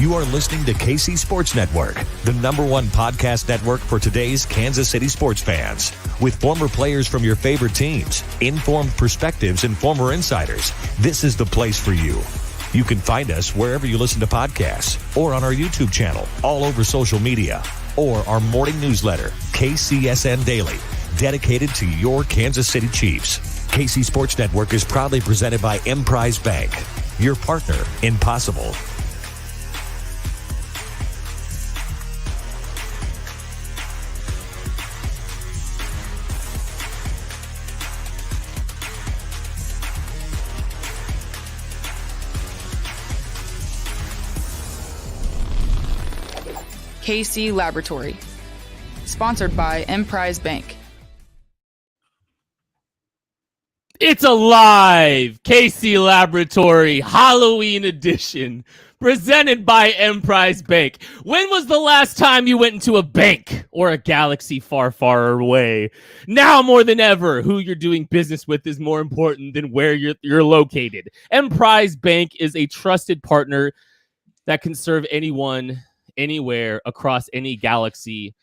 You are listening to KC Sports Network, the #1 podcast network for today's Kansas City sports fans. With former players from your favorite teams, informed perspectives, and former insiders, this is the place for you. You can find us wherever you listen to podcasts or on our YouTube channel, all over social media, or our morning newsletter, KCSN Daily, dedicated to your Kansas City Chiefs. KC Sports Network is proudly presented by Emprise Bank, your partner in possible. KC Laboratory, sponsored by Emprise Bank. It's a live KC Laboratory Halloween edition presented by Emprise Bank. When was the last time you went into a bank or a galaxy far, far away? Now more than ever, who you're doing business with is more important than where you're located. Emprise Bank is a trusted partner that can serve anyone, anywhere, across any galaxy,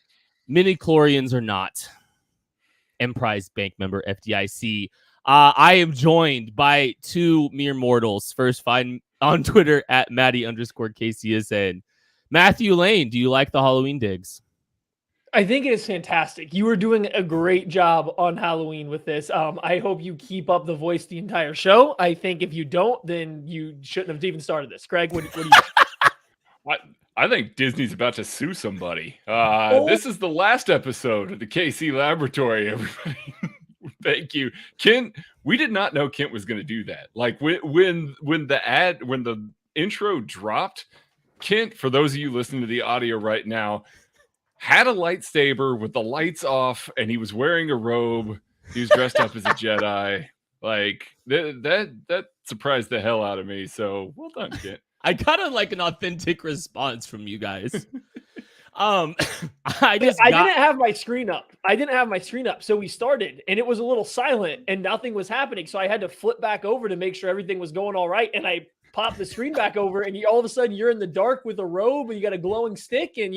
midi-chlorians or not. Emprise Bank member FDIC. I am joined by two mere mortals. First, find on Twitter at Maddie_KCSN. Matthew Lane, do you like the Halloween digs? I think it is fantastic. You are doing a great job on Halloween with this. I hope you keep up the voice the entire show. I think if you don't, then you shouldn't have even started this. Greg, what do you think? I think Disney's about to sue somebody. This is the last episode of the KC Laboratory, everybody. Thank you. Kent, we did not know Kent was going to do that. Like when the intro dropped, Kent, for those of you listening to the audio right now, had a lightsaber with the lights off and he was wearing a robe. He was dressed up as a Jedi. Like that surprised the hell out of me. So well done, Kent. I got an authentic response from you guys. I didn't have my screen up. So we started and it was a little silent and nothing was happening. So I had to flip back over to make sure everything was going all right. And I popped the screen back over and all of a sudden you're in the dark with a robe and you got a glowing stick and,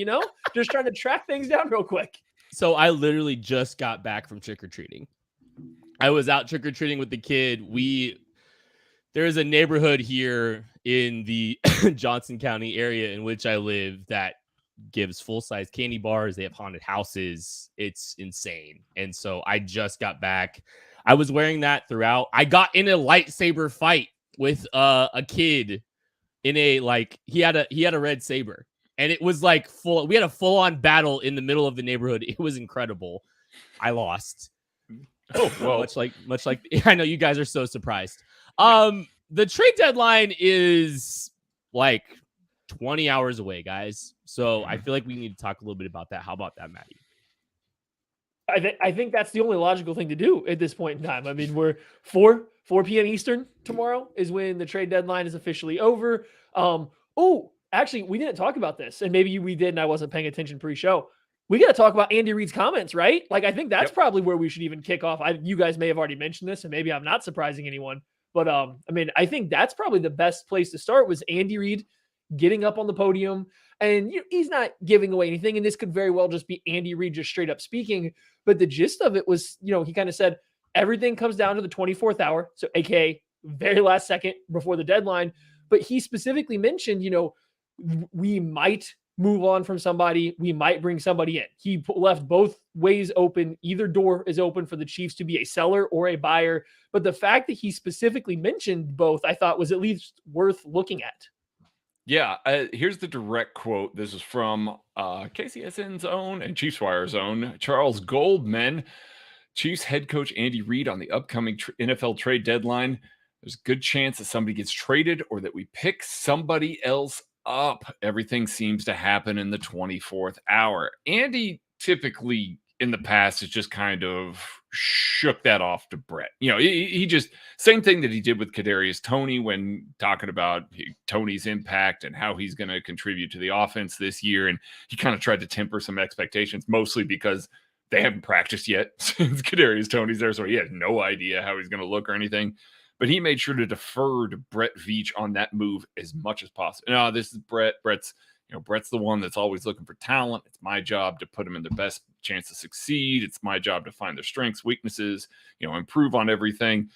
just trying to track things down real quick. So I literally just got back from trick-or-treating. I was out trick-or-treating with the kid. There is a neighborhood here in the Johnson County area in which I live that gives full-size candy bars. They have haunted houses. It's insane. And so I just got back. I was wearing that throughout. I got in a lightsaber fight with a kid in he had a red saber. And it was we had a full-on battle in the middle of the neighborhood. It was incredible. I lost. Oh, well. much like I know you guys are so surprised. The trade deadline is 20 hours away, guys. So I feel like we need to talk a little bit about that. How about that, Maddie? I think that's the only logical thing to do at this point in time. I mean, we're 4 p.m. Eastern tomorrow is when the trade deadline is officially over. Actually, we didn't talk about this, and maybe we did, and I wasn't paying attention pre-show. We got to talk about Andy Reid's comments, right? I think that's probably where we should even kick off. You guys may have already mentioned this, and maybe I'm not surprising anyone. But, I think that's probably the best place to start was Andy Reid getting up on the podium. And he's not giving away anything, and this could very well just be Andy Reid just straight up speaking. But the gist of it was, he kind of said, everything comes down to the 24th hour, so AKA very last second before the deadline. But he specifically mentioned, we might move on from somebody. We might bring somebody in. He left both ways open. Either door is open for the Chiefs to be a seller or a buyer. But the fact that he specifically mentioned both, I thought was at least worth looking at. Yeah, here's the direct quote. This is from KCSN's own and Chiefs Wire's own Charles Goldman. Chiefs head coach Andy Reid on the upcoming NFL trade deadline. There's a good chance that somebody gets traded or that we pick somebody else up. Everything seems to happen in the 24th hour. Andy typically in the past has just kind of shook that off to Brett. He just, same thing that he did with Kadarius Toney when talking about Toney's impact and how he's going to contribute to the offense this year. And he kind of tried to temper some expectations, mostly because they haven't practiced yet since Kadarius Toney's there. So he has no idea how he's going to look or anything. but he made sure to defer to Brett Veach on that move as much as possible. No, this is Brett. Brett's the one that's always looking for talent. It's my job to put them in the best chance to succeed. It's my job to find their strengths, weaknesses, improve on everything.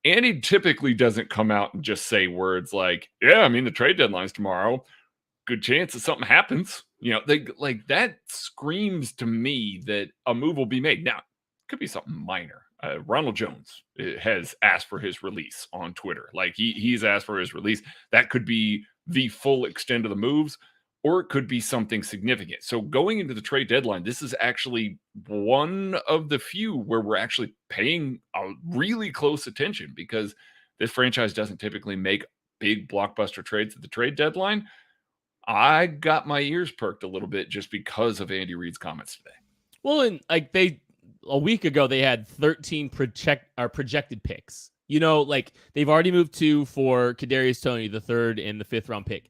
And he typically doesn't come out and just say words like, yeah, I mean, the trade deadline's tomorrow. Good chance that something happens. Like that screams to me that a move will be made. Now, it could be something minor. Ronald Jones has asked for his release on Twitter. Like he's asked for his release. That could be the full extent of the moves, or it could be something significant. So going into the trade deadline, this is actually one of the few where we're actually paying a really close attention, because this franchise doesn't typically make big blockbuster trades at the trade deadline. I got my ears perked a little bit just because of Andy Reid's comments today. Well, and like a week ago, they had 13 projected picks. Like they've already moved 2 for Kadarius Toney, the 3rd and the 5th round pick.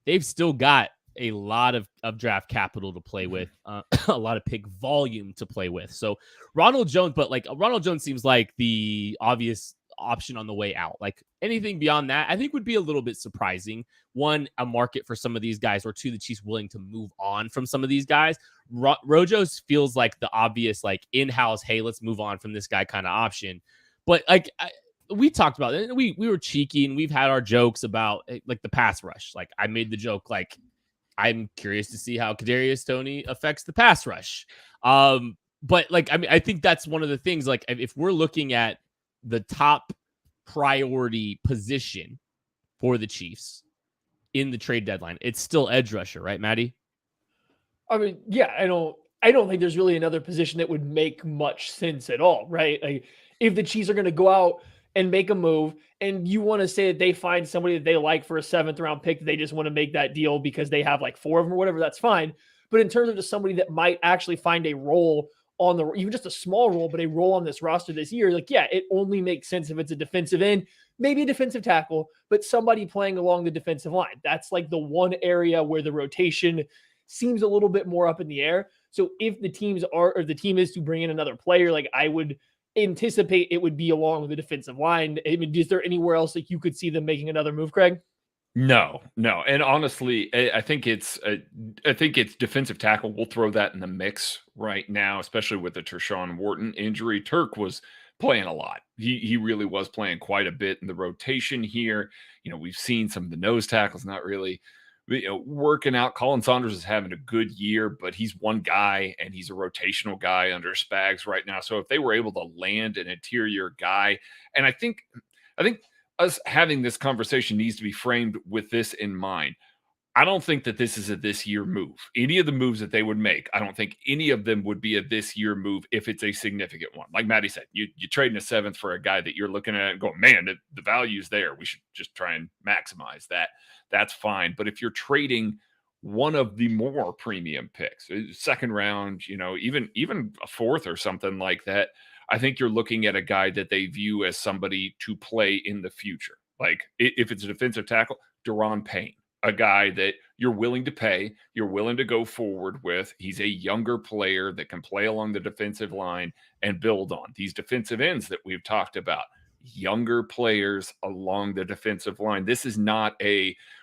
They've still got a lot of draft capital to play with, a lot of pick volume to play with. So Ronald Jones seems like the obvious option on the way out. Like anything beyond that, I think would be a little bit surprising. 1, a market for some of these guys, or 2, the Chiefs willing to move on from some of these guys. Rojo's feels like the obvious, like in-house, hey, let's move on from this guy kind of option. But like we talked about it, we were cheeky and we've had our jokes about like the pass rush. Like I made the joke, like I'm curious to see how Kadarius Toney affects the pass rush. But like, I mean, I think that's one of the things, like if we're looking at the top priority position for the Chiefs in the trade deadline, it's still edge rusher, right, Maddie? I mean, yeah, I don't think there's really another position that would make much sense at all, right? Like if the Chiefs are going to go out and make a move, and you want to say that they find somebody that they like for a 7th round pick, that they just want to make that deal because they have like 4 of them or whatever, that's fine. But in terms of just somebody that might actually find a role on even just a small role, but a role on this roster this year, like, yeah, it only makes sense if it's a defensive end, maybe a defensive tackle, but somebody playing along the defensive line. That's like the one area where the rotation seems a little bit more up in the air. So if the team is to bring in another player, like I would anticipate it would be along the defensive line. I mean, is there anywhere else that you could see them making another move, Craig? No. And honestly, I think it's defensive tackle. We'll throw that in the mix right now, especially with the Tershawn Wharton injury. Turk was playing a lot. He really was playing quite a bit in the rotation here. We've seen some of the nose tackles not really working out. Colin Saunders is having a good year, but he's one guy and he's a rotational guy under Spags right now. So if they were able to land an interior guy, and I think us having this conversation needs to be framed with this in mind. I don't think that this is a this year move. Any of the moves that they would make, I don't think any of them would be a this year move if it's a significant one. Like Maddie said, you trade in a 7th for a guy that you're looking at and going, man, the value's there. We should just try and maximize that. That's fine. But if you're trading one of the more premium picks, 2nd round, even a 4th or something like that, I think you're looking at a guy that they view as somebody to play in the future. Like if it's a defensive tackle, Daron Payne, a guy that you're willing to pay, you're willing to go forward with. He's a younger player that can play along the defensive line and build on. These defensive ends that we've talked about, younger players along the defensive line. This is not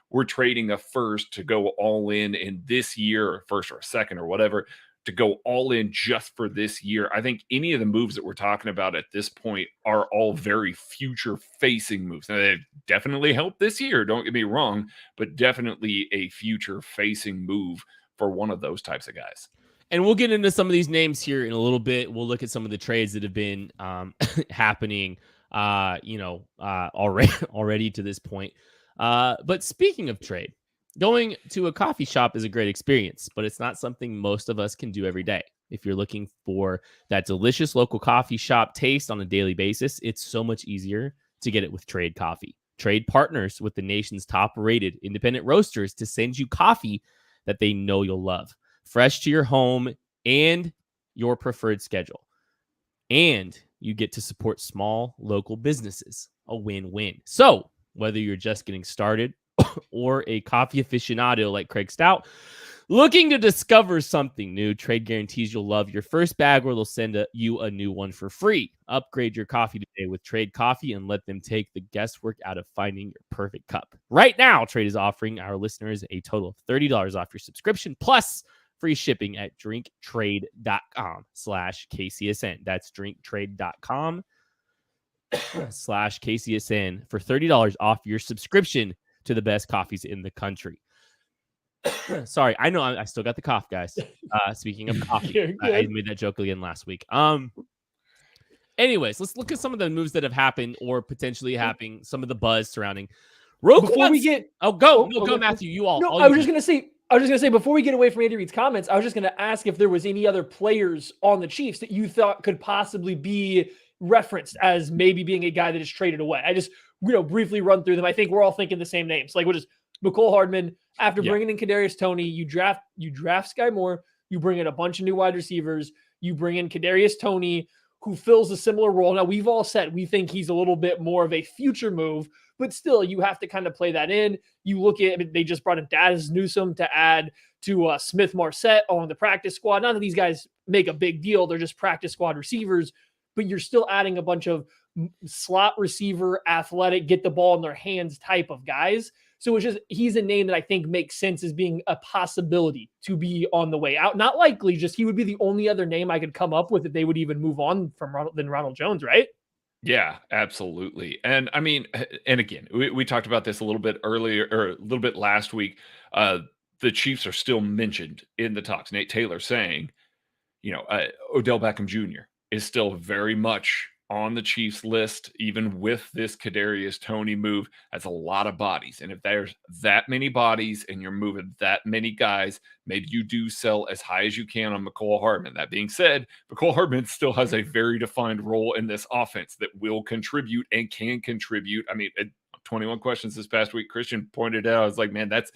we're trading a 1st to go all in this year, or 1st or a 2nd or whatever, to go all in just for this year. I think any of the moves that we're talking about at this point are all very future facing moves. Now, they definitely help this year, don't get me wrong, but definitely a future facing move for one of those types of guys. And we'll get into some of these names here in a little bit. We'll look at some of the trades that have been happening, already to this point. But speaking of trade, going to a coffee shop is a great experience, but it's not something most of us can do every day. If you're looking for that delicious local coffee shop taste on a daily basis, it's so much easier to get it with Trade Coffee. Trade partners with the nation's top-rated independent roasters to send you coffee that they know you'll love, fresh to your home and your preferred schedule. And you get to support small local businesses, a win-win. So whether you're just getting started or a coffee aficionado like Craig Stout, Looking to discover something new? Trade guarantees you'll love your first bag, or they'll send you a new one for free. Upgrade your coffee today with Trade Coffee and let them take the guesswork out of finding your perfect cup. Right now, Trade is offering our listeners a total of $30 off your subscription plus free shipping at drinktrade.com/KCSN. That's drinktrade.com/KCSN for $30 off your subscription to the best coffees in the country. Sorry, I know I still got the cough, guys. Speaking of coffee, I made that joke again last week. Anyways, let's look at some of the moves that have happened or potentially happening. Some of the buzz surrounding. Before we get, go, Matthew. You all. No, all I was you just gonna say. Before we get away from Andy Reid's comments, I was just gonna ask if there was any other players on the Chiefs that you thought could possibly be referenced as maybe being a guy that is traded away. I just briefly run through them. I think we're all thinking the same names. Like, what is McCole Hardman? After bringing in Kadarius Toney, you draft Sky Moore, you bring in a bunch of new wide receivers, you bring in Kadarius Toney, who fills a similar role. Now, we've all said we think he's a little bit more of a future move, but still, you have to kind of play that in. You look at, they just brought in Daz Newsome to add to Smith Marset on the practice squad. None of these guys make a big deal. They're just practice squad receivers, but you're still adding a bunch of slot receiver, athletic, get the ball in their hands type of guys. So it's just, he's a name that I think makes sense as being a possibility to be on the way out. Not likely, just he would be the only other name I could come up with if they would even move on from Ronald Jones, right? Yeah, absolutely. And I mean, and again, we talked about this a little bit earlier or a little bit last week. The Chiefs are still mentioned in the talks. Nate Taylor saying, Odell Beckham Jr. is still very much on the Chiefs list, even with this Kadarius Toney move. That's a lot of bodies. And if there's that many bodies and you're moving that many guys, maybe you do sell as high as you can on McCole Hardman. That being said, McCole Hardman still has a very defined role in this offense that will contribute and can contribute. I mean, 21 questions this past week, Christian pointed out, I was like, man, that's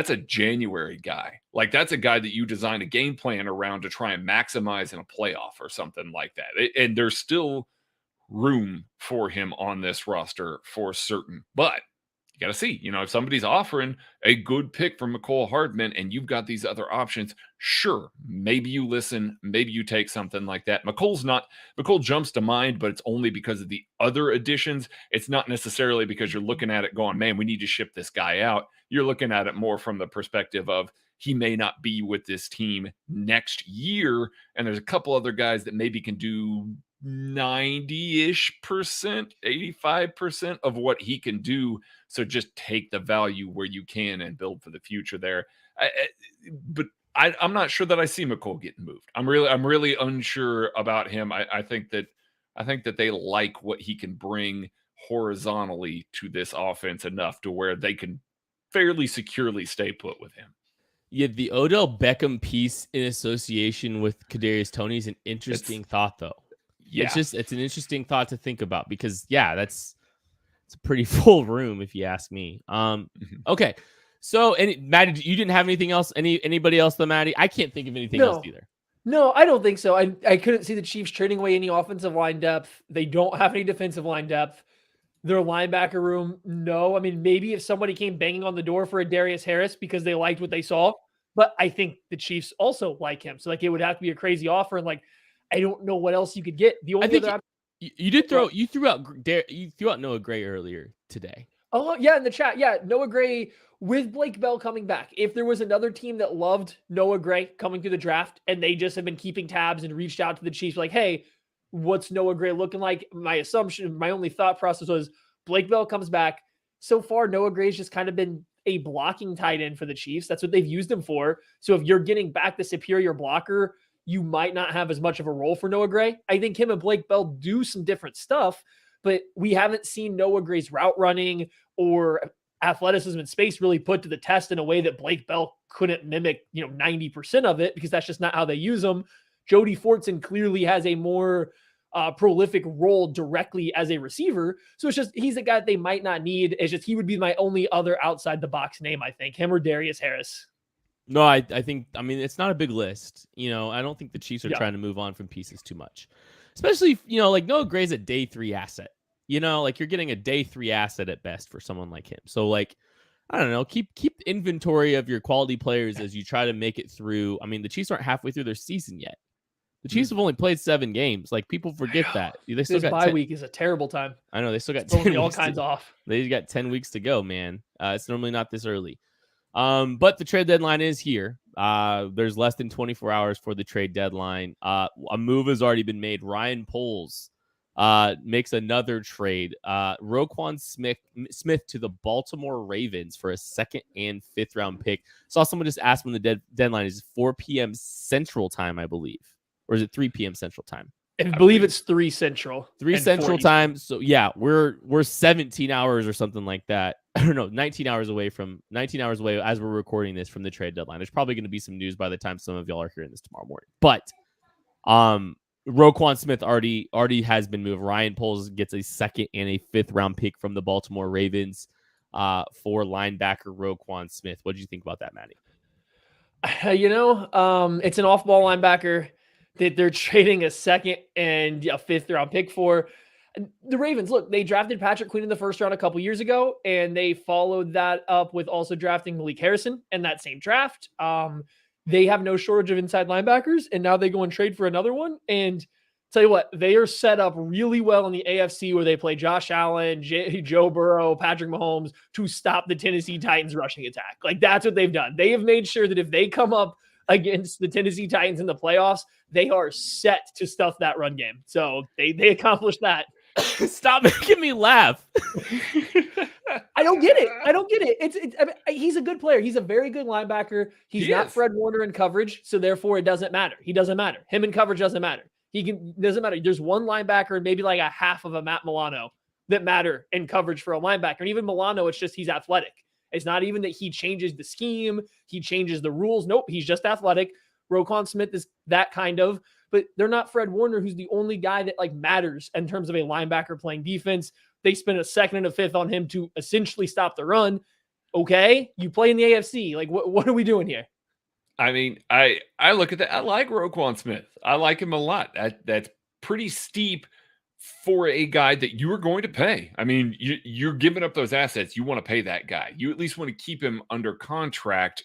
a January guy. Like, that's a guy that you design a game plan around to try and maximize in a playoff or something like that. And there's still room for him on this roster for certain. But you got to see, if somebody's offering a good pick from McCole Hardman and you've got these other options, sure, maybe you listen, maybe you take something like that. McCole jumps to mind, but it's only because of the other additions. It's not necessarily because you're looking at it going, man, we need to ship this guy out. You're looking at it more from the perspective of he may not be with this team next year. And there's a couple other guys that maybe can do 90-ish%, 85% of what he can do. So just take the value where you can and build for the future there. But I'm not sure that I see McCole getting moved. I'm really unsure about him. I think that they like what he can bring horizontally to this offense enough to where they can fairly securely stay put with him. Yeah, the Odell Beckham piece in association with Kadarius Toney is an interesting thought, though. Yeah, it's an interesting thought to think about because it's a pretty full room if you ask me. Okay, so Maddie, you didn't have anything else? Anybody else though, Maddie? I can't think of anything else either. No, I don't think so. I couldn't see the Chiefs trading away any offensive line depth. They don't have any defensive line depth. Their linebacker room, no. I mean, maybe if somebody came banging on the door for a Darius Harris because they liked what they saw, but I think the Chiefs also like him. So it would have to be a crazy offer. And I don't know what else you could get. The only other you threw out Noah Gray earlier today. Oh yeah, in the chat. Yeah, Noah Gray with Blake Bell coming back. If there was another team that loved Noah Gray coming through the draft and they just have been keeping tabs and reached out to the Chiefs like, hey, what's Noah Gray looking like? My only thought process was Blake Bell comes back. So far, Noah Gray's just kind of been a blocking tight end for the Chiefs. That's what they've used him for. So if you're getting back the superior blocker, you might not have as much of a role for Noah Gray. I think him and Blake Bell do some different stuff, but we haven't seen Noah Gray's route running or athleticism in space really put to the test in a way that Blake Bell couldn't mimic, 90% of it, because that's just not how they use them. Jody Fortson clearly has a more prolific role directly as a receiver. So it's just, he's a guy that they might not need. It's just, he would be my only other outside the box name, I think, him or Darius Harris. No, I think, it's not a big list. I don't think the Chiefs are trying to move on from pieces too much, especially, like Noah Gray's a day 3 asset, you're getting a day 3 asset at best for someone like him. So I I don't know. Keep inventory of your quality players as you try to make it through. I mean, the Chiefs aren't halfway through their season yet. The Chiefs have only played 7 games. Like, people forget that. They still This got bye 10, week is a terrible time. I know they still got Throwing 10 me all weeks kinds off. They got 10 weeks to go, man. It's normally not this early. But the trade deadline is here. There's less than 24 hours for the trade deadline. A move has already been made. Ryan Poles makes another trade. Roquan Smith to the Baltimore Ravens for a 2nd and 5th round pick. Saw someone just ask when the deadline is 4 p.m. Central Time, I believe. Or is it 3 p.m. Central Time? I believe it's 3 Central. 3 Central Time. So yeah, we're 17 hours or something like that. I don't know, 19 hours away as we're recording this from the trade deadline. There's probably going to be some news by the time some of y'all are hearing this tomorrow morning. But Roquan Smith already has been moved. Ryan Poles gets a 2nd and a 5th round pick from the Baltimore Ravens for linebacker Roquan Smith. What did you think about that, Matty? It's an off-ball linebacker that they're trading a 2nd and a 5th round pick for. The Ravens, look, they drafted Patrick Queen in the 1st round a couple years ago, and they followed that up with also drafting Malik Harrison in that same draft. They have no shortage of inside linebackers, and now they go and trade for another one. And tell you what, they are set up really well in the AFC where they play Josh Allen, Joe Burrow, Patrick Mahomes to stop the Tennessee Titans rushing attack. Like, that's what they've done. They have made sure that if they come up against the Tennessee Titans in the playoffs, they are set to stuff that run game. So they accomplished that. Stop making me laugh. I don't get it. I mean, he's a good player. He's a very good linebacker. He's not Fred Warner in coverage, so therefore it doesn't matter. He doesn't matter. Him in coverage doesn't matter. Doesn't matter. There's one linebacker and maybe like a half of a Matt Milano that matter in coverage for a linebacker. And even Milano, it's just he's athletic. It's not even that he changes the scheme. He changes the rules. Nope. He's just athletic. Roquan Smith is that kind of, but they're not Fred Warner, who's the only guy that like matters in terms of a linebacker playing defense. They spent a 2nd and a 5th on him to essentially stop the run. Okay. You play in the AFC. Like what are we doing here? I mean, I look at that. I like Roquan Smith. I like him a lot. That's pretty steep for a guy that you are going to pay. I mean, you're giving up those assets. You want to pay that guy. You at least want to keep him under contract,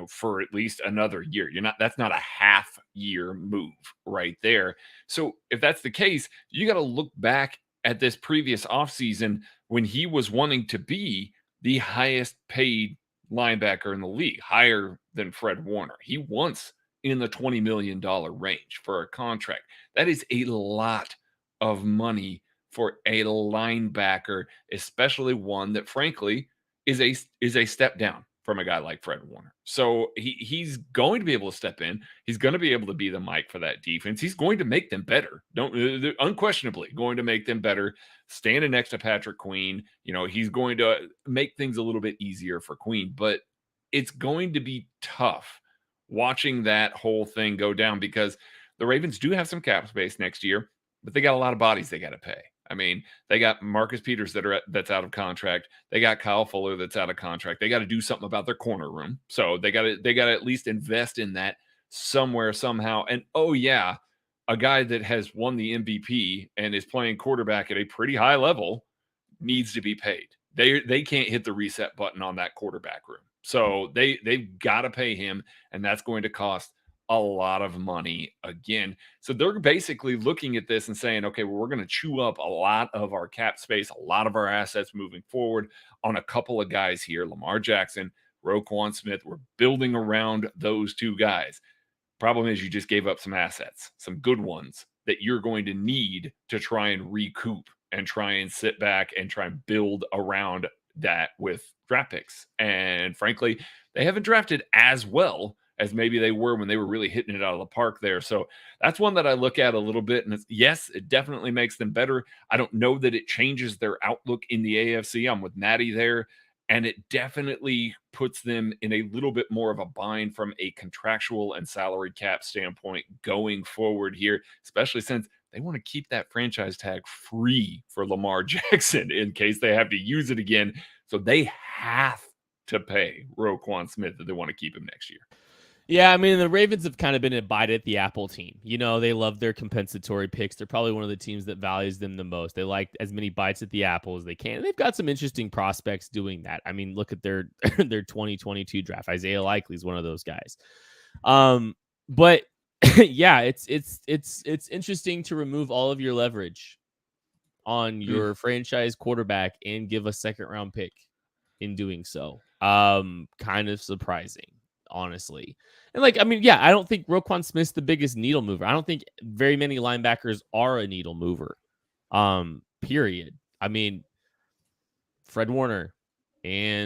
for at least another year. That's not a half year move right there. So if that's the case, you got to look back at this previous offseason when he was wanting to be the highest paid linebacker in the league, higher than Fred Warner. He wants in the $20 million range for a contract. That is a lot of money for a linebacker, especially one that frankly is a step down from a guy like Fred Warner. So he's going to be able to step in. He's going to be able to be the Mike for that defense. He's going to make them better. They're unquestionably going to make them better. Standing next to Patrick Queen, he's going to make things a little bit easier for Queen, but it's going to be tough watching that whole thing go down because the Ravens do have some cap space next year, but they got a lot of bodies they got to pay. I mean, they got Marcus Peters that's out of contract. They got Kyle Fuller that's out of contract. They got to do something about their corner room. So they got to at least invest in that somewhere, somehow. And a guy that has won the MVP and is playing quarterback at a pretty high level needs to be paid. They can't hit the reset button on that quarterback room. So they've got to pay him, and that's going to cost a lot of money again. So they're basically looking at this and saying, okay, well, we're going to chew up a lot of our cap space, a lot of our assets moving forward on a couple of guys here, Lamar Jackson, Roquan Smith. We're building around those two guys. Problem is you just gave up some assets, some good ones that you're going to need to try and recoup and try and sit back and try and build around that with draft picks. And frankly, they haven't drafted as well as maybe they were when they were really hitting it out of the park there. So that's one that I look at a little bit. And yes, it definitely makes them better. I don't know that it changes their outlook in the AFC. I'm with Natty there. And it definitely puts them in a little bit more of a bind from a contractual and salary cap standpoint going forward here, especially since they want to keep that franchise tag free for Lamar Jackson in case they have to use it again. So they have to pay Roquan Smith if they want to keep him next year. Yeah, I mean, the Ravens have kind of been a bite at the apple team. You know, they love their compensatory picks. They're probably one of the teams that values them the most. They like as many bites at the apple as they can. They've got some interesting prospects doing that. I mean, look at their their 2022 draft. Isaiah Likely is one of those guys. But yeah, it's interesting to remove all of your leverage on your franchise quarterback and give a second round pick in doing so. Kind of surprising, honestly. And like, I mean, yeah, I don't think Roquan Smith's the biggest needle mover. I don't think very many linebackers are a needle mover. Period. I mean, Fred Warner, and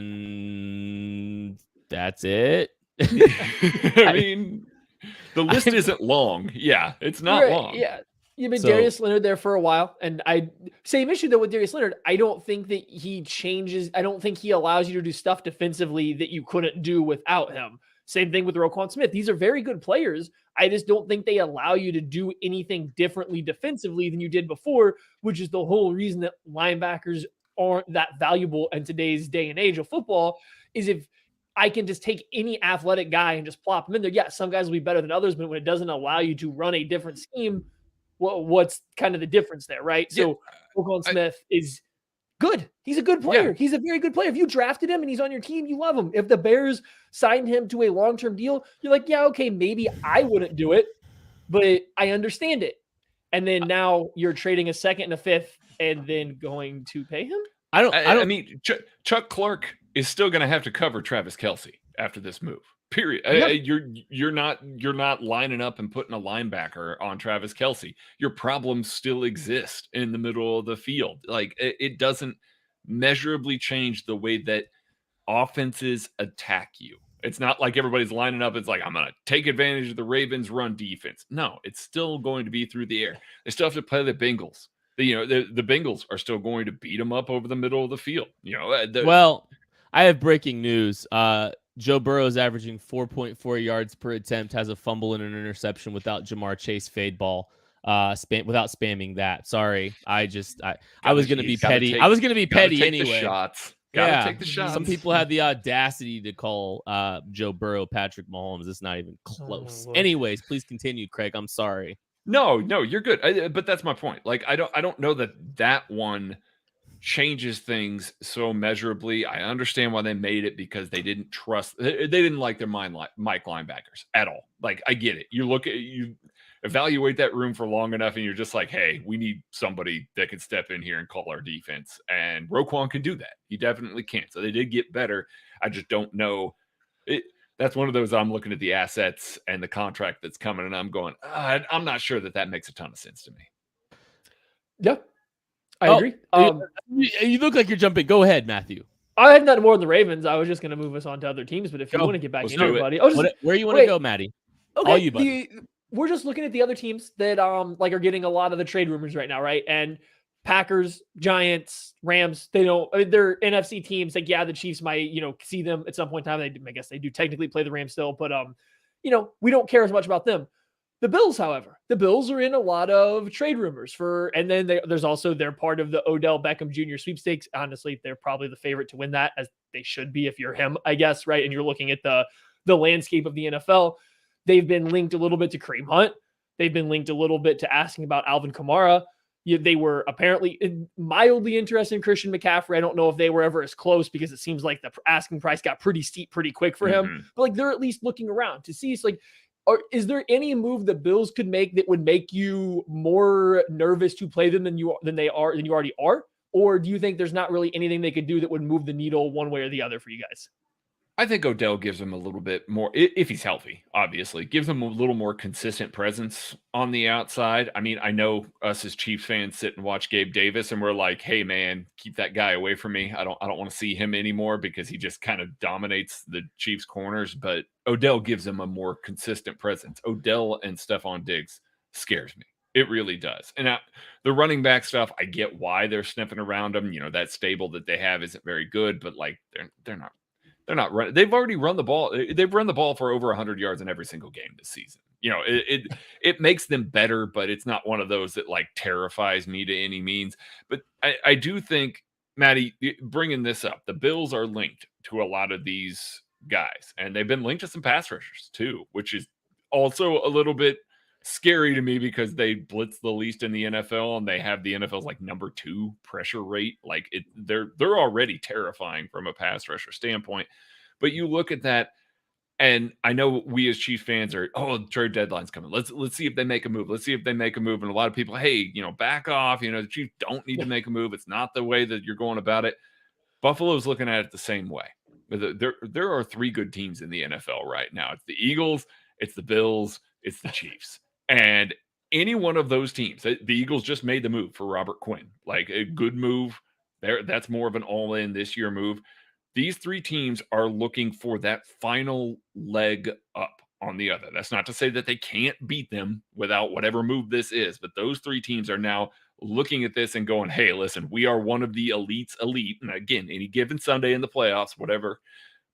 that's it. I mean, the list isn't long. Yeah, it's not long. Yeah. You've been Darius Leonard there for a while. And same issue though with Darius Leonard. I don't think that he changes. I don't think he allows you to do stuff defensively that you couldn't do without him. Same thing with Roquan Smith. These are very good players. I just don't think they allow you to do anything differently defensively than you did before, which is the whole reason that linebackers aren't that valuable in today's day and age of football. Is if I can just take any athletic guy and just plop him in there. Yeah, some guys will be better than others, but when it doesn't allow you to run a different scheme, what's kind of the difference there, right? So Roquan Smith is good. He's a good player. Yeah. He's a very good player. If you drafted him and he's on your team, you love him. If the Bears signed him to a long-term deal, you're like, yeah, okay, maybe I wouldn't do it, but I understand it. And then now you're trading a second and a fifth and then going to pay him? I mean, Chuck Clark is still going to have to cover Travis Kelce after this move. Period. Yeah. You're not lining up and putting a linebacker on Travis Kelce. Your problems still exist in the middle of the field. Like it doesn't measurably change the way that offenses attack you. It's not like everybody's lining up. It's like, I'm going to take advantage of the Ravens' run defense. No, it's still going to be through the air. They still have to play the Bengals. The Bengals are still going to beat them up over the middle of the field. Well, I have breaking news. Joe Burrow is averaging 4.4 yards per attempt, has a fumble and an interception without Jamar Chase fade ball, without spamming that. Sorry. I was going to be petty. I was going to be petty anyway. Gotta take the shots. Some people had the audacity to call Joe Burrow Patrick Mahomes. It's not even close. Anyways, please continue, Craig. I'm sorry. No, you're good. But that's my point. Like, I don't know that one changes things so measurably. I understand why they made it, because they didn't like their Mike linebackers at all. Like, I get it. You evaluate that room for long enough and you're just like, hey, we need somebody that can step in here and call our defense. And Roquan can do that. He definitely can. So they did get better. I just don't know. That's one of those, I'm looking at the assets and the contract that's coming and I'm going, I'm not sure that makes a ton of sense to me. Yeah. I agree. You look like you're jumping. Go ahead, Matthew. I had nothing more than the Ravens. I was just going to move us on to other teams, but if you want to get back into it, buddy. Where you want to go, Matty? Okay, all you, buddy. We're just looking at the other teams that are getting a lot of the trade rumors right now, right? And Packers, Giants, Rams, they're NFC teams. Like, yeah, the Chiefs might, see them at some point in time. I guess they do technically play the Rams still, but we don't care as much about them. The Bills, however, are in a lot of trade rumors and then there's also, they're part of the Odell Beckham Jr. sweepstakes. Honestly, they're probably the favorite to win that, as they should be if you're him, I guess, right? And you're looking at the landscape of the NFL. They've been linked a little bit to Kareem Hunt. They've been linked a little bit to asking about Alvin Kamara. They were apparently mildly interested in Christian McCaffrey. I don't know if they were ever as close, because it seems like the asking price got pretty steep pretty quick for him. But like, they're at least looking around to see. It's like, is there any move the Bills could make that would make you more nervous to play them than you already are? Or do you think there's not really anything they could do that would move the needle one way or the other for you guys? I think Odell gives him a little bit more, if he's healthy, obviously, gives him a little more consistent presence on the outside. I mean, I know us as Chiefs fans sit and watch Gabe Davis and we're like, hey man, keep that guy away from me. I don't want to see him anymore, because he just kind of dominates the Chiefs corners. But Odell gives him a more consistent presence. Odell and Stephon Diggs scares me. It really does. And the running back stuff, I get why they're sniffing around them. That stable that they have isn't very good, but like they're not running. They've already run the ball. They've run the ball for over 100 yards in every single game this season. It makes them better, but it's not one of those that like terrifies me to any means. But I do think, Matty, bringing this up, the Bills are linked to a lot of these guys, and they've been linked to some pass rushers too, which is also a little bit scary to me because they blitz the least in the NFL and they have the NFL's like number 2 pressure rate. Like they're already terrifying from a pass rusher standpoint. But you look at that, and I know we as Chiefs fans are, trade deadline's coming. Let's see if they make a move. Let's see if they make a move. And a lot of people, hey, back off. The Chiefs don't need to make a move. It's not the way that you're going about it. Buffalo's looking at it the same way. There are 3 good teams in the NFL right now. It's the Eagles, it's the Bills, it's the Chiefs. And any one of those teams, the Eagles just made the move for Robert Quinn. Like a good move. That's more of an all-in this year move. These 3 teams are looking for that final leg up on the other. That's not to say that they can't beat them without whatever move this is, but those 3 teams are now looking at this and going, hey, listen, we are one of the elite's elite. And again, any given Sunday in the playoffs, whatever,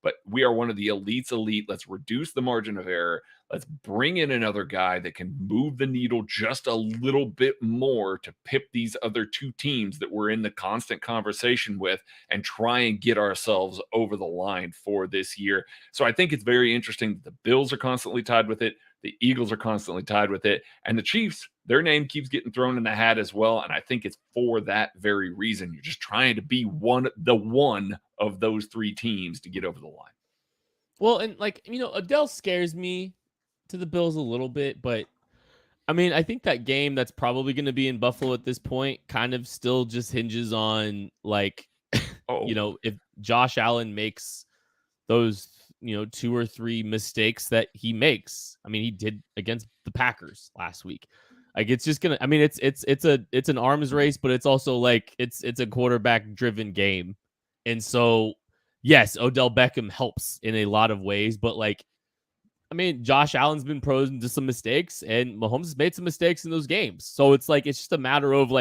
but we are one of the elite's elite. Let's reduce the margin of error. Let's bring in another guy that can move the needle just a little bit more to pip these other 2 teams that we're in the constant conversation with and try and get ourselves over the line for this year. So I think it's very interesting. The Bills are constantly tied with it. The Eagles are constantly tied with it. And the Chiefs, their name keeps getting thrown in the hat as well. And I think it's for that very reason. You're just trying to be one of those 3 teams to get over the line. Well, and Odell scares me to the Bills a little bit, but I mean, I think that game that's probably going to be in Buffalo at this point kind of still just hinges on if Josh Allen makes those, 2 or 3 mistakes that he makes. I mean, he did against the Packers last week. Like it's just gonna. I mean, it's an arms race, but it's also like it's a quarterback driven game, and so yes, Odell Beckham helps in a lot of ways, but Josh Allen's been prone to some mistakes, and Mahomes has made some mistakes in those games. So it's just a matter of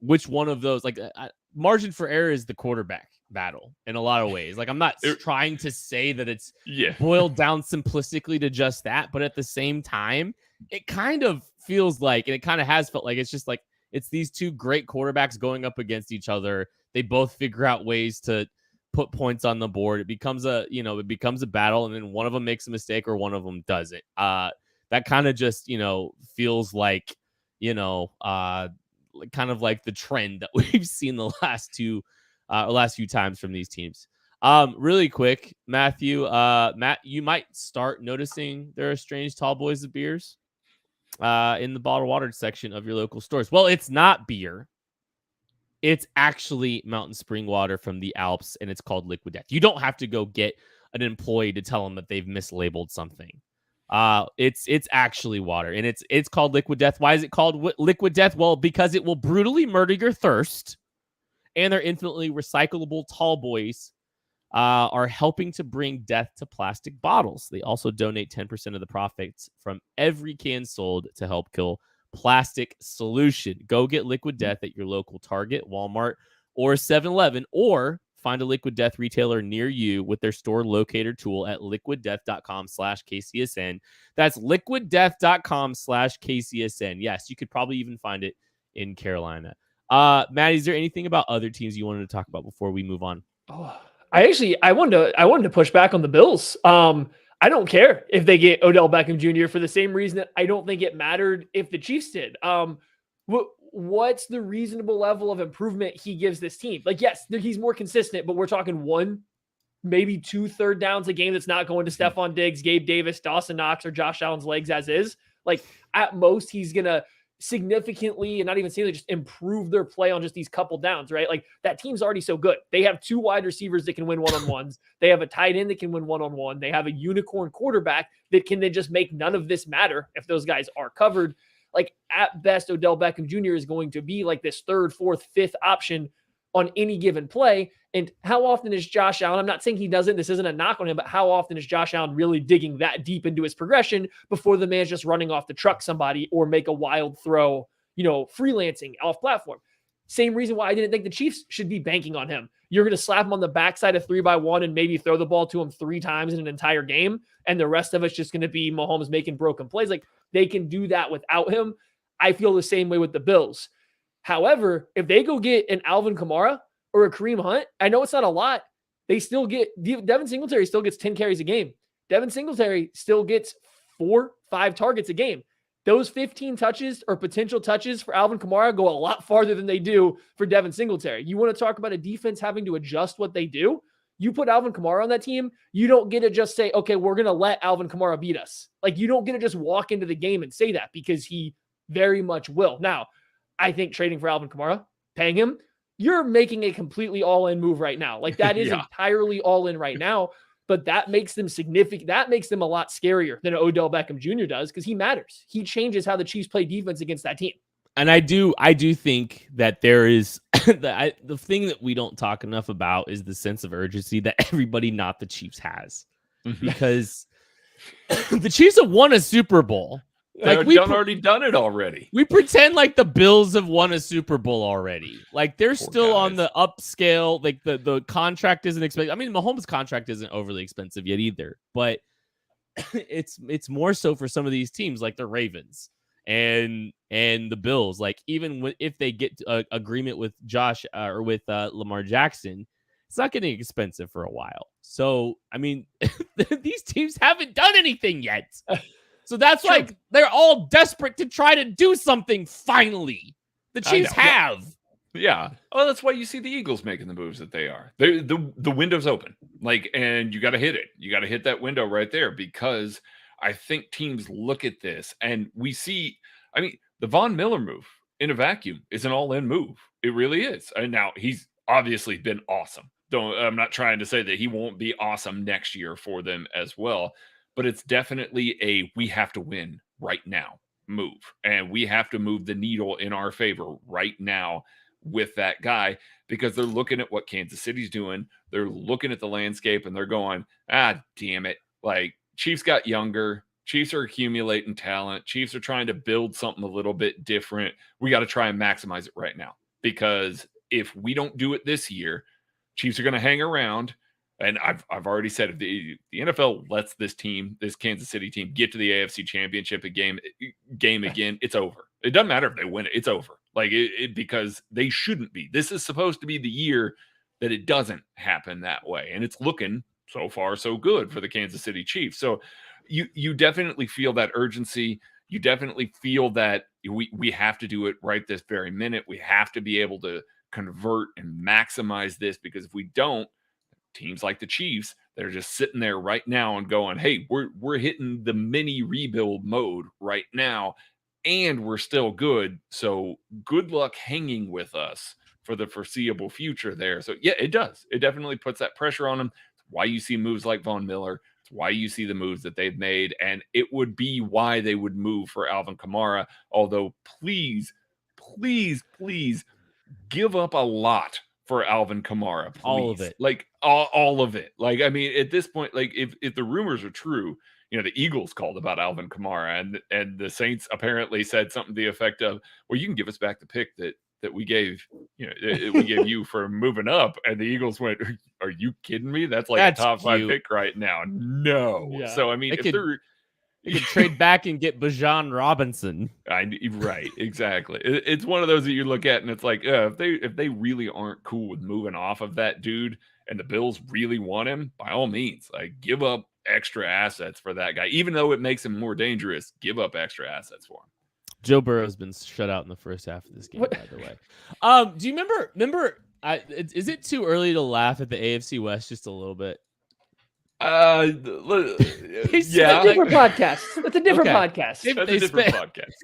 which one of those. Margin for error is the quarterback battle in a lot of ways. I'm not trying to say that it's boiled down simplistically to just that, but at the same time, it kind of feels like, and it kind of has felt like, it's just it's these 2 great quarterbacks going up against each other. They both figure out ways to put points on the board. It becomes a battle, and then one of them makes a mistake or one of them doesn't. That kind of just, feels like, kind of like the trend that we've seen the last few times from these teams. Really quick, Matthew, Matt, you might start noticing there are strange tall boys of beers in the bottled water section of your local stores. Well, it's not beer. It's actually mountain spring water from the Alps, and it's called Liquid Death. You don't have to go get an employee to tell them that they've mislabeled something. It's actually water, and it's called Liquid Death. Why is it called Liquid Death? Well, because it will brutally murder your thirst, and their infinitely recyclable tall boys are helping to bring death to plastic bottles. They also donate 10% of the profits from every can sold to help kill plastic solution. Go get Liquid Death at your local Target, Walmart, or 7-Eleven, or find a Liquid Death retailer near you with their store locator tool at liquiddeath.com/KCSN. That's liquiddeath.com/KCSN. Yes, you could probably even find it in Carolina. Matt, is there anything about other teams you wanted to talk about before we move on? I wanted to push back on the Bills. I don't care if they get Odell Beckham Jr. for the same reason that I don't think it mattered if the Chiefs did. What's the reasonable level of improvement he gives this team? Yes, he's more consistent, but we're talking 1, maybe 2 third downs a game that's not going to Stephon Diggs, Gabe Davis, Dawson Knox, or Josh Allen's legs as is. At most, he's going to significantly, and not even saying just improve their play on just these couple downs, right? That team's already so good. They have 2 wide receivers that can win one-on-ones. They have a tight end that can win one-on-one. They have a unicorn quarterback that can then just make none of this matter if those guys are covered. At best, Odell Beckham Jr. is going to be this 3rd, 4th, 5th option on any given play. And how often is Josh Allen, I'm not saying he doesn't, this isn't a knock on him, but how often is Josh Allen really digging that deep into his progression before the man's just running off to truck somebody or make a wild throw, freelancing off platform? Same reason why I didn't think the Chiefs should be banking on him. You're going to slap him on the backside of 3-by-1 and maybe throw the ball to him 3 times in an entire game. And the rest of it's just going to be Mahomes making broken plays. They can do that without him. I feel the same way with the Bills. However, if they go get an Alvin Kamara or a Kareem Hunt, I know it's not a lot, They still get Devin Singletary still gets 10 carries a game. Devin Singletary still gets 4-5 targets a game. Those 15 touches or potential touches for Alvin Kamara go a lot farther than they do for Devin Singletary. You want to talk about a defense having to adjust what they do? You put Alvin Kamara on that team, you don't get to just say, okay, we're going to let Alvin Kamara beat us. Like, you don't get to just walk into the game and say that, because he very much will. Now, I think trading for Alvin Kamara, paying him, you're making a completely all-in move right now. Like, that is entirely all-in right now. But that makes them significant. That makes them a lot scarier than Odell Beckham Jr. does, because he matters. He changes how the Chiefs play defense against that team. And I do think that there is the thing that we don't talk enough about is the sense of urgency that everybody not the Chiefs has, because the Chiefs have won a Super Bowl. Like, we've already done it already. We pretend like the Bills have won a Super Bowl already. Like, they're still on the upscale. Like, the contract isn't expensive. I mean, Mahomes' contract isn't overly expensive yet either, but it's more so for some of these teams like the Ravens and the Bills. Like, even if they get an agreement with Josh or with Lamar Jackson, it's not getting expensive for a while. So, I mean, these teams haven't done anything yet. So that's like they're all desperate to try to do something finally. The Chiefs have. Yeah. Oh, that's why you see the Eagles making the moves that they are. The window's open. Like, and you got to hit it. You got to hit that window right there, because I think teams look at this and we see, I mean, the Von Miller move in a vacuum is an all-in move. It really is. And now he's obviously been awesome. I'm not trying to say that he won't be awesome next year for them as well. But it's definitely a we have to win right now move. And we have to move the needle in our favor right now with that guy, because they're looking at what Kansas City's doing. They're looking at the landscape and they're going, damn it. Like, Chiefs got younger. Chiefs are accumulating talent. Chiefs are trying to build something a little bit different. We got to try and maximize it right now, because if we don't do it this year, Chiefs are going to hang around. And I've already said, if the NFL lets this Kansas City team get to the AFC Championship game again, it's over. It doesn't matter if they win it; it's over. Like, because they shouldn't be. This is supposed to be the year that it doesn't happen that way, and it's looking so far so good for the Kansas City Chiefs. So you definitely feel that urgency. You definitely feel that we have to do it right this very minute. We have to be able to convert and maximize this, because if we don't, teams like the Chiefs, they're just sitting there right now and going, hey, we're hitting the mini rebuild mode right now, and we're still good. So good luck hanging with us for the foreseeable future there. So yeah, it does. It definitely puts that pressure on them. It's why you see moves like Von Miller. It's why you see the moves that they've made. And it would be why they would move for Alvin Kamara. Although please give up a lot for Alvin Kamara, please. All of it. Like, all of it. Like, I mean, at this point, like, if the rumors are true, the Eagles called about Alvin Kamara, and the Saints apparently said something to the effect of, well, you can give us back the pick that we gave, we gave you for moving up. And the Eagles went, are you kidding me? That's like a top 5 pick right now. No. Yeah. So, I mean, you could trade back and get Bijan Robinson. Right, exactly. It's one of those that you look at and it's like, if they really aren't cool with moving off of that dude, and the Bills really want him, by all means, like, give up extra assets for that guy. Even though it makes him more dangerous, give up extra assets for him. Joe Burrow's been shut out in the first half of this game, by the way. Do you remember? Is it too early to laugh at the AFC West just a little bit? Yeah, it's a different podcast. It's a different podcast. They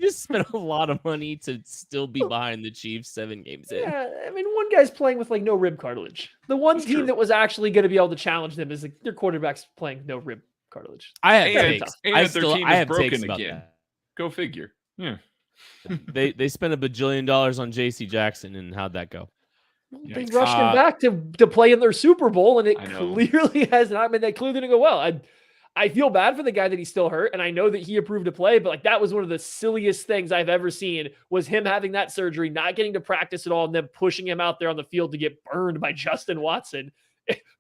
just spent a lot of money to still be behind the Chiefs 7 games in. Yeah, I mean, one guy's playing with like no rib cartilage. The one team that was actually going to be able to challenge them is their quarterback's playing no rib cartilage. I have takes. Their team is broken about again. That. Go figure. Yeah. They spent $1 billion on J.C. Jackson, and how'd that go? They rushed him back to play in their Super Bowl, and it clearly has not. I mean, that clearly didn't go well. I feel bad for the guy that he's still hurt, and I know that he approved to play, but like, that was one of the silliest things I've ever seen, was him having that surgery, not getting to practice at all, and then pushing him out there on the field to get burned by Justin Watson.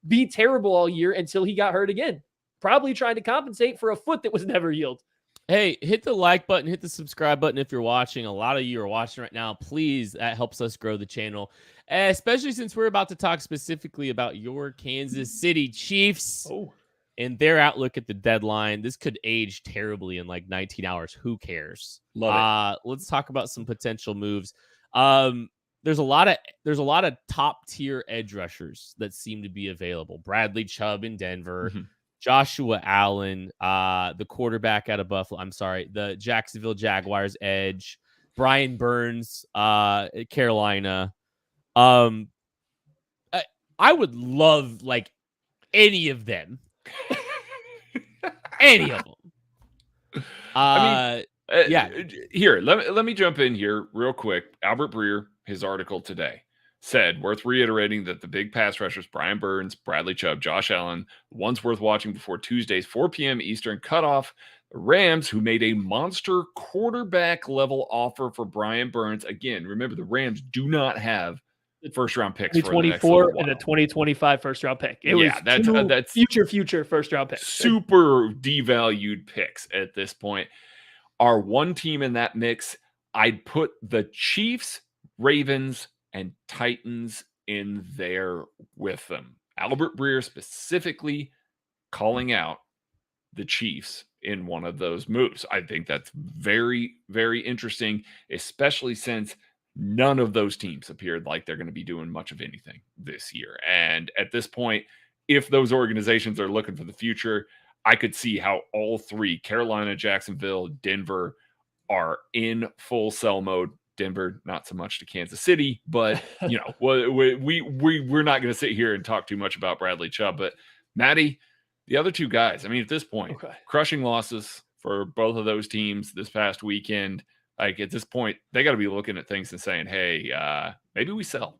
Be terrible all year until he got hurt again, probably trying to compensate for a foot that was never healed. Hey, hit the like button, hit the subscribe button if you're watching. A lot of you are watching right now. Please, that helps us grow the channel, especially since we're about to talk specifically about your Kansas City Chiefs Oh, and their outlook at the deadline. This could age terribly in like 19 hours. Who cares? Love it. Let's talk about some potential moves. There's a lot of top tier edge rushers that seem to be available. Bradley Chubb in Denver. Mhm. Joshua Allen, the quarterback out of Buffalo. I'm sorry, the Jacksonville Jaguars edge. Brian Burns, Carolina. I would love like any of them. Any of them. Yeah. Here, let me jump in here real quick. Albert Breer, his article today said, worth reiterating that the big pass rushers, Brian Burns, Bradley Chubb, Josh Allen, one's worth watching before Tuesday's 4 p.m. Eastern cutoff. The Rams, who made a monster quarterback level offer for Brian Burns. Again, remember, the Rams do not have first round picks for the next 2024 little and a while. 2025 first round pick. It Yeah, was that's future first round picks. super devalued picks at this point. Our one team in that mix, I'd put the Chiefs, Ravens, and Titans in there with them. Albert Breer specifically calling out the Chiefs in one of those moves. I think that's very, very interesting, especially since none of those teams appeared like they're going to be doing much of anything this year. And at this point, if those organizations are looking for the future, I could see how all three, Carolina, Jacksonville, Denver, are in full sell mode. Denver, not so much to Kansas City, but we're not going to sit here and talk too much about Bradley Chubb. But Maddie, the other two guys, I mean, at this point, crushing losses for both of those teams this past weekend. Like at this point, they got to be looking at things and saying, hey, maybe we sell.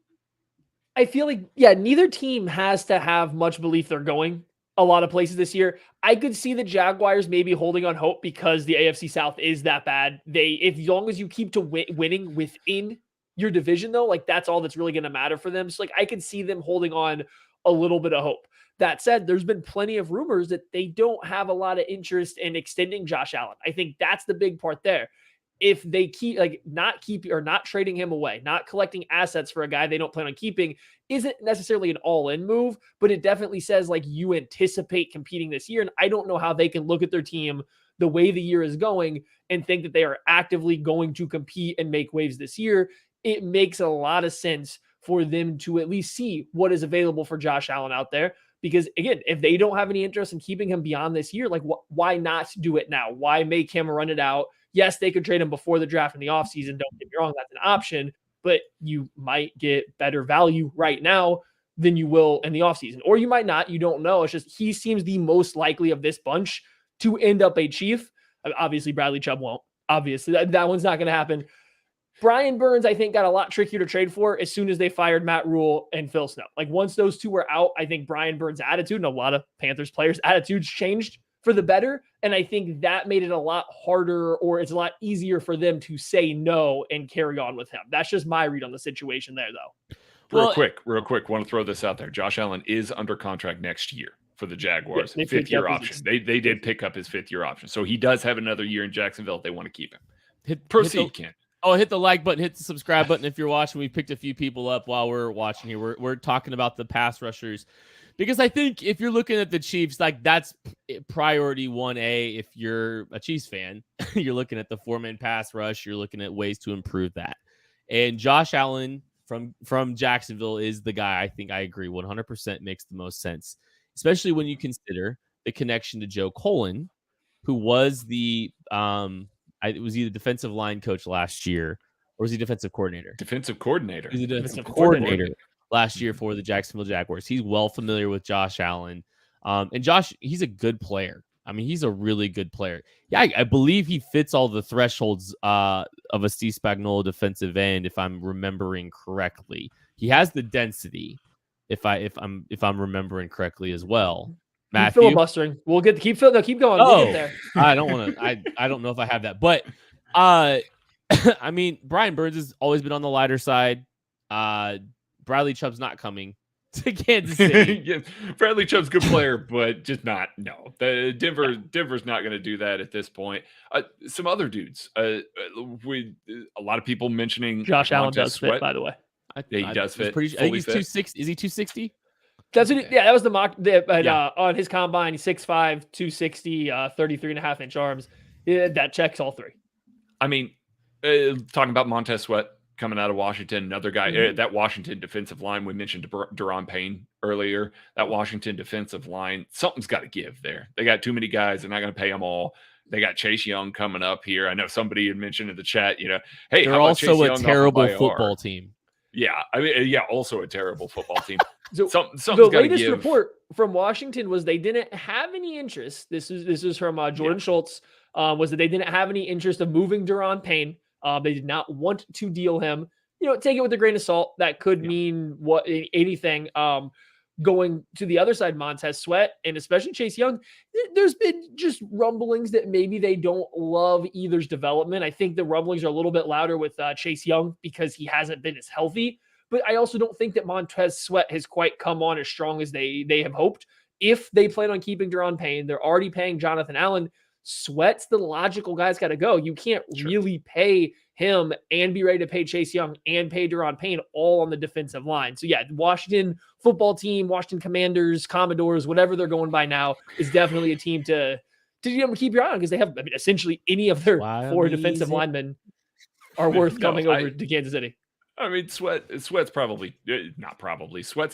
I feel like, yeah, neither team has to have much belief they're going a lot of places this year. I could see the Jaguars maybe holding on hope because the AFC South is that bad. As long as you keep to winning within your division, though, like that's all that's really going to matter for them. So like I could see them holding on a little bit of hope. That said, there's been plenty of rumors that they don't have a lot of interest in extending Josh Allen. I think that's the big part there. If they keep not trading him away, not collecting assets for a guy they don't plan on keeping, isn't necessarily an all-in move, but it definitely says like you anticipate competing this year. And I don't know how they can look at their team the way the year is going and think that they are actively going to compete and make waves this year. It makes a lot of sense for them to at least see what is available for Josh Allen out there. Because again, if they don't have any interest in keeping him beyond this year, like why not do it now? Why make him run it out? Yes, they could trade him before the draft in the offseason. Don't get me wrong, that's an option, but you might get better value right now than you will in the offseason. Or you might not. You don't know. It's just he seems the most likely of this bunch to end up a Chief. Obviously, Bradley Chubb won't. Obviously, that one's not going to happen. Brian Burns, I think, got a lot trickier to trade for as soon as they fired Matt Rule and Phil Snow. Like once those two were out, I think Brian Burns' attitude and a lot of Panthers players' attitudes changed for the better. And I think that made it a lot harder, or it's a lot easier for them to say no and carry on with him. That's just my read on the situation there, though. Real quick. Want to throw this out there. Josh Allen is under contract next year for the Jaguars. Yeah, fifth-year option. They did pick up his fifth-year option. So he does have another year in Jacksonville if they want to keep him. Proceed, Ken. Hit the like button, hit the subscribe button if you're watching. We picked a few people up while we're watching here. We're talking about the pass rushers because I think if you're looking at the Chiefs, like that's priority 1A. If you're a Chiefs fan, you're looking at the 4-man pass rush. You're looking at ways to improve that. And Josh Allen from Jacksonville is the guy I think I agree 100% makes the most sense, especially when you consider the connection to Joe Cullen, who was the it was either defensive line coach last year or was he defensive coordinator? Defensive coordinator. He's a defensive coordinator last year for the Jacksonville Jaguars. He's well familiar with Josh Allen. And Josh, he's a good player. I mean, he's a really good player. Yeah, I believe he fits all the thresholds of a Steve Spagnuolo defensive end, if I'm remembering correctly. He has the density, if I'm remembering correctly as well. Matthew? Filibustering. We'll keep going. We'll get there. I don't want to. I don't know if I have that, but I mean, Brian Burns has always been on the lighter side. Bradley Chubb's not coming. to Kansas City. Yeah, Bradley Chubb's a good player, but just not. No, Denver's not going to do that at this point. Some other dudes. With a lot of people mentioning Josh Allen Montez does Sweat. fit, by the way. Yeah, he does fit. I think Fully he's fit. 260. Is he 260? That's what that was the mock. Yeah. On his combine, he's 6'5", 260, 33.5-inch arms. Yeah, that checks all three. I mean, talking about Montez Sweat coming out of Washington, another guy, that Washington defensive line, we mentioned Deron Payne earlier, that Washington defensive line, something's got to give there. They got too many guys. They're not going to pay them all. They got Chase Young coming up here. I know somebody had mentioned in the chat, hey, they're how about also Chase a Young terrible off of IR? football team. Yeah, I mean, also a terrible football team. So Something's the got to latest give. report from Washington was they didn't have any interest. This is from Jordan Schultz. Was that they didn't have any interest of moving Deron Payne. They did not want to deal him. Take it with a grain of salt. That could mean anything. Going to the other side, Montez Sweat and especially Chase Young, there's been just rumblings that maybe they don't love either's development. I think the rumblings are a little bit louder with Chase Young because he hasn't been as healthy. But I also don't think that Montez Sweat has quite come on as strong as they have hoped. If they plan on keeping Deron Payne, they're already paying Jonathan Allen. Sweat's the logical guy's got to go. You can't really pay him and be ready to pay Chase Young and pay Deron Payne all on the defensive line. So yeah, Washington football team, Washington Commanders, Commodores, whatever they're going by now, is definitely a team to keep your eye on because they have, essentially any of their four defensive linemen are worth coming over to Kansas City. I mean, Sweat's Sweat's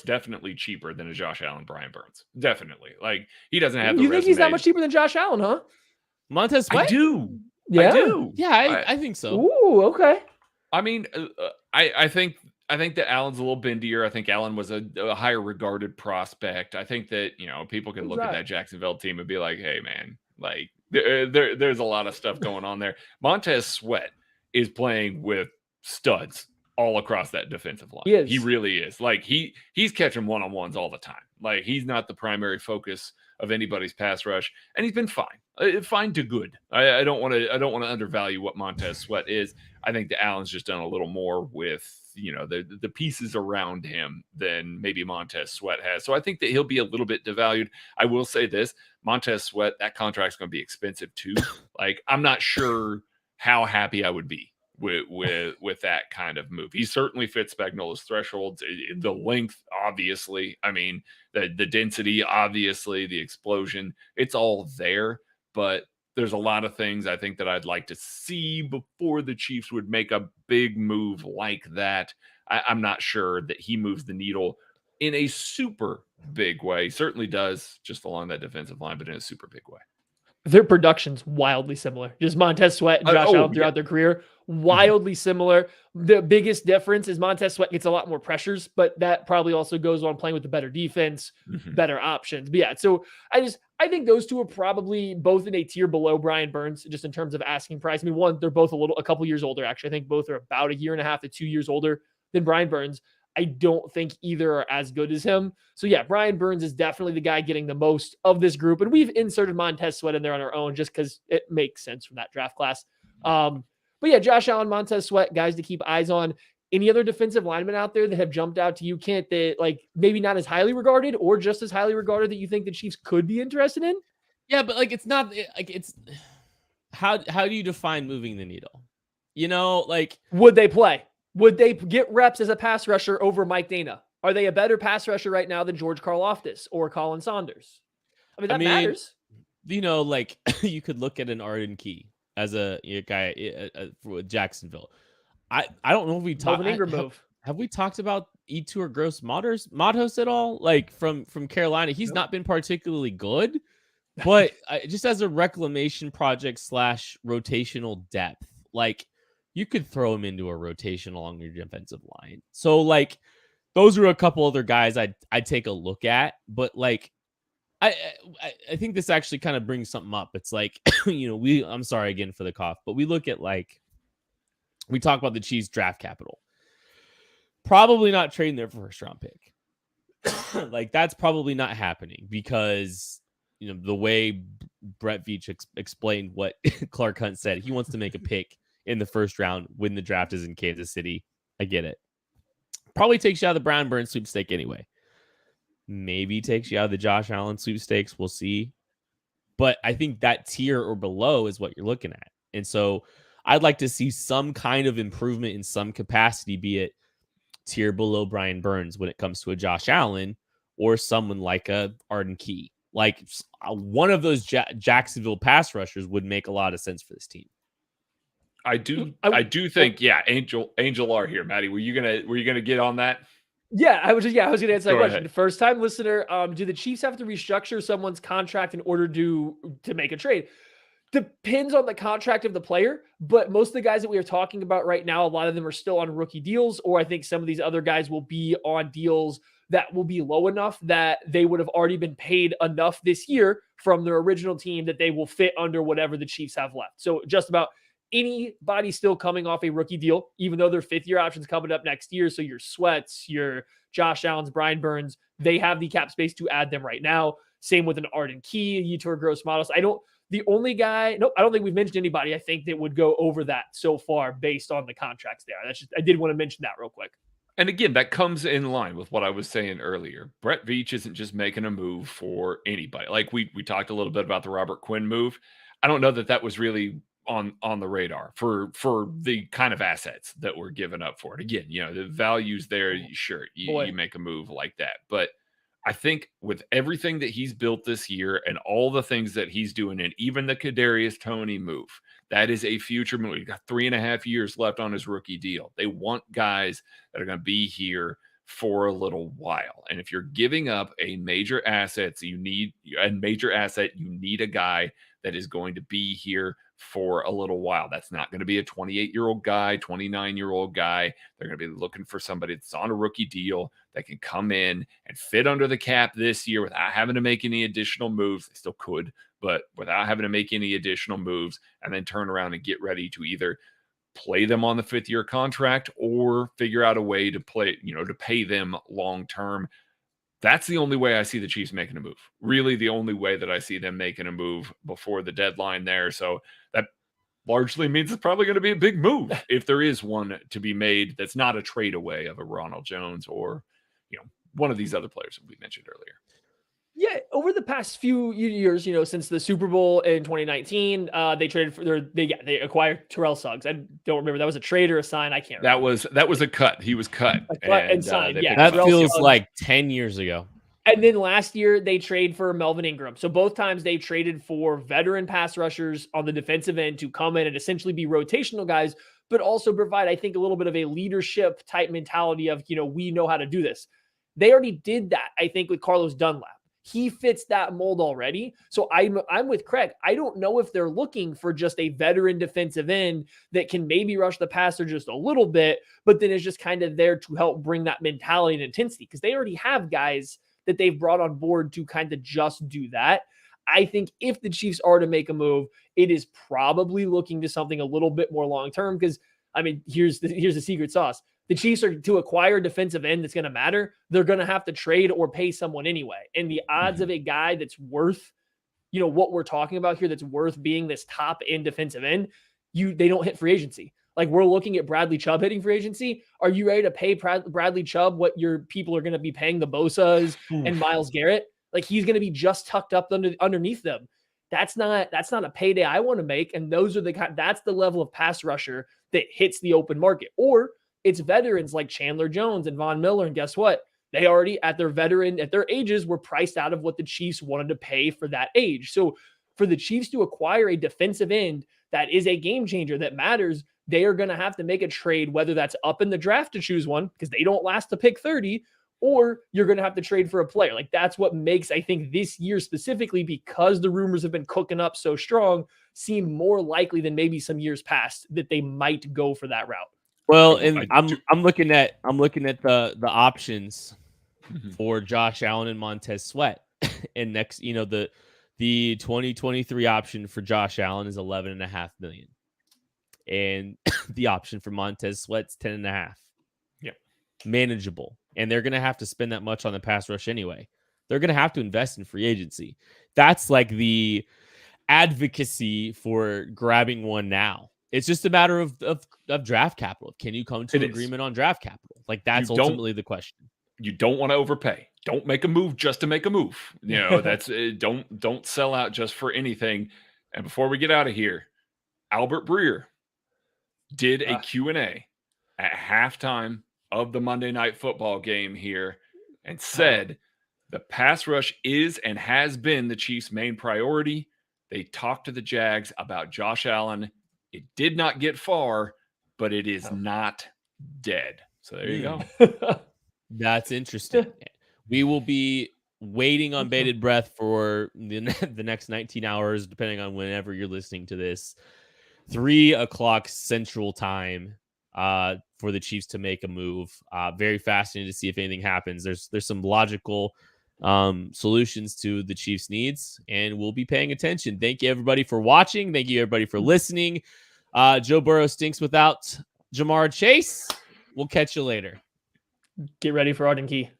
definitely cheaper than a Josh Allen, Brian Burns. Definitely. Like, he doesn't have the You think resume. he's that much cheaper than Josh Allen, huh? Montez Sweat? I do. Yeah. I do. Yeah, I think so. Ooh, okay. I mean, I think that Allen's a little bendier. I think Allen was a higher regarded prospect. I think that, people can look at that Jacksonville team and be like, hey, man, like, there's a lot of stuff going on there. Montez Sweat is playing with studs all across that defensive line. He really is. Like, he's catching one-on-ones all the time. Like, he's not the primary focus of anybody's pass rush, and he's been fine to good. I don't want to undervalue what Montez Sweat is. I think that Allen's just done a little more with the pieces around him than maybe Montez Sweat has. So I think that he'll be a little bit devalued. I will say this: Montez Sweat, that contract's going to be expensive too. Like, I'm not sure how happy I would be with that kind of move. He certainly fits Spagnola's thresholds. The length, obviously. I mean, the density, obviously, the explosion. It's all there, but there's a lot of things I think that I'd like to see before the Chiefs would make a big move like that. I'm not sure that he moves the needle in a super big way. Certainly does just along that defensive line, but in a super big way. Their production's wildly similar. Just Montez Sweat and Josh Allen throughout their career, wildly similar. The biggest difference is Montez Sweat gets a lot more pressures, but that probably also goes on playing with the better defense, better options. But yeah, so I think those two are probably both in a tier below Brian Burns, just in terms of asking price. I mean, one, they're both a couple years older, actually. I think both are about 1.5 years to 2 years older than Brian Burns. I don't think either are as good as him. So yeah, Brian Burns is definitely the guy getting the most of this group. And we've inserted Montez Sweat in there on our own just because it makes sense from that draft class. But yeah, Josh Allen, Montez Sweat, guys to keep eyes on. Any other defensive linemen out there that have jumped out to you, Kent, that like maybe not as highly regarded or just as highly regarded that you think the Chiefs could be interested in? Yeah, but like it's not like it's how do you define moving the needle? Like, would they play? Would they get reps as a pass rusher over Mike Dana? Are they a better pass rusher right now than George Karlaftis or Colin Saunders? I mean, that matters. Like you could look at an Arden Key as a guy for Jacksonville. I don't know if we talked. Have we talked about Etur Gross Matos at all? Like from Carolina, he's not been particularly good, but just as a reclamation project / rotational depth, like. You could throw him into a rotation along your defensive line. So, like, those are a couple other guys I'd take a look at. But, like, I think this actually kind of brings something up. It's like, I'm sorry again for the cough, but we look at, like, we talk about the Chiefs draft capital. Probably not trading their first round pick. Like, that's probably not happening because, the way Brett Veach explained what Clark Hunt said, he wants to make a pick in the first round when the draft is in Kansas City. I get it. Probably takes you out of the Brian Burns sweepstake anyway. maybe takes you out of the Josh Allen sweepstakes. We'll see. But I think that tier or below is what you're looking at. And so I'd like to see some kind of improvement in some capacity, be it tier below Brian Burns when it comes to a Josh Allen or someone like a Arden Key. Like one of those Jacksonville pass rushers would make a lot of sense for this team. I do think, yeah, Angel R here, Maddie. Were you gonna get on that? Yeah, I was gonna answer that question. Ahead. First time listener, do the Chiefs have to restructure someone's contract in order to make a trade? Depends on the contract of the player, but most of the guys that we are talking about right now, a lot of them are still on rookie deals, or I think some of these other guys will be on deals that will be low enough that they would have already been paid enough this year from their original team that they will fit under whatever the Chiefs have left. So just about anybody still coming off a rookie deal, even though their fifth-year option's coming up next year. So your Sweats, your Josh Allen's, Brian Burns, they have the cap space to add them right now. Same with an Arden Key, Yetur Gross-Matos. I don't think we've mentioned anybody I think that would go over that so far based on the contracts there. I did want to mention that real quick. And again, that comes in line with what I was saying earlier. Brett Veach isn't just making a move for anybody. Like we talked a little bit about the Robert Quinn move. I don't know that was really on the radar for the kind of assets that were given up for it. Again, the value's there. Sure, you make a move like that. But I think with everything that he's built this year and all the things that he's doing, and even the Kadarius Toney move, that is a future move. He's got 3.5 years left on his rookie deal. They want guys that are going to be here for a little while. And if you're giving up a major asset, you need a guy that is going to be here for a little while. That's not going to be a 28-year-old guy, 29-year-old guy. They're going to be looking for somebody that's on a rookie deal that can come in and fit under the cap this year without having to make any additional moves. They still could, but without having to make any additional moves, and then turn around and get ready to either play them on the 5th-year contract or figure out a way to pay them long-term. That's the only way I see the Chiefs making a move. Really the only way that I see them making a move before the deadline there. So that largely means it's probably going to be a big move if there is one to be made that's not a trade away of a Ronald Jones or, one of these other players that we mentioned earlier. Yeah, over the past few years, since the Super Bowl in 2019, they traded for they acquired Terrell Suggs. I don't remember that was a trade or a sign. I can't remember. That was a cut. He was cut and signed. Yeah, that feels like 10 years ago. And then last year they trade for Melvin Ingram. So both times they traded for veteran pass rushers on the defensive end to come in and essentially be rotational guys, but also provide, I think, a little bit of a leadership type mentality of, we know how to do this. They already did that, I think, with Carlos Dunlap. He fits that mold already. So I'm with Craig. I don't know if they're looking for just a veteran defensive end that can maybe rush the passer just a little bit, but then is just kind of there to help bring that mentality and intensity, because they already have guys that they've brought on board to kind of just do that. I think if the Chiefs are to make a move, it is probably looking to something a little bit more long-term, because, here's the secret sauce. The Chiefs are to acquire a defensive end that's going to matter. They're going to have to trade or pay someone anyway. And the odds of a guy that's worth, what we're talking about here, that's worth being this top end defensive end, they don't hit free agency. Like, we're looking at Bradley Chubb hitting free agency. Are you ready to pay Bradley Chubb what your people are going to be paying the Bosas and Myles Garrett? Like, he's going to be just tucked up underneath them. That's not a payday I want to make. And that's the level of pass rusher that hits the open market. Or it's veterans like Chandler Jones and Von Miller. And guess what? They already at their ages were priced out of what the Chiefs wanted to pay for that age. So for the Chiefs to acquire a defensive end that is a game changer that matters, they are going to have to make a trade, whether that's up in the draft to choose one, because they don't last to pick 30, or you're going to have to trade for a player. Like, that's what makes, I think, this year specifically, because the rumors have been cooking up so strong, seem more likely than maybe some years past that they might go for that route. Well, and I'm looking at the options for Josh Allen and Montez Sweat. And next, the 2023 option for Josh Allen is $11.5 million. And the option for Montez Sweat's 10.5. Yeah. Manageable. And they're going to have to spend that much on the pass rush anyway. They're going to have to invest in free agency. That's like the advocacy for grabbing one now. It's just a matter of draft capital. Can you come to an agreement on draft capital? Like, that's ultimately the question. You don't want to overpay. don't make a move just to make a move. You know, that's don't sell out just for anything. And before we get out of here, Albert Breer did a Q&A at halftime of the Monday Night Football game here and said the pass rush is and has been the Chiefs' main priority. They talked to the Jags about Josh Allen. It did not get far, but it is not dead. So there you go. That's interesting. We will be waiting on bated breath for the next 19 hours, depending on whenever you're listening to this. 3:00 Central Time for the Chiefs to make a move. Very fascinating to see if anything happens. There's some logical solutions to the Chiefs' needs, and we'll be paying attention. Thank you, everybody, for watching. Thank you, everybody, for listening. Joe Burrow stinks without Jamar Chase. We'll catch you later. Get ready for Arden Key.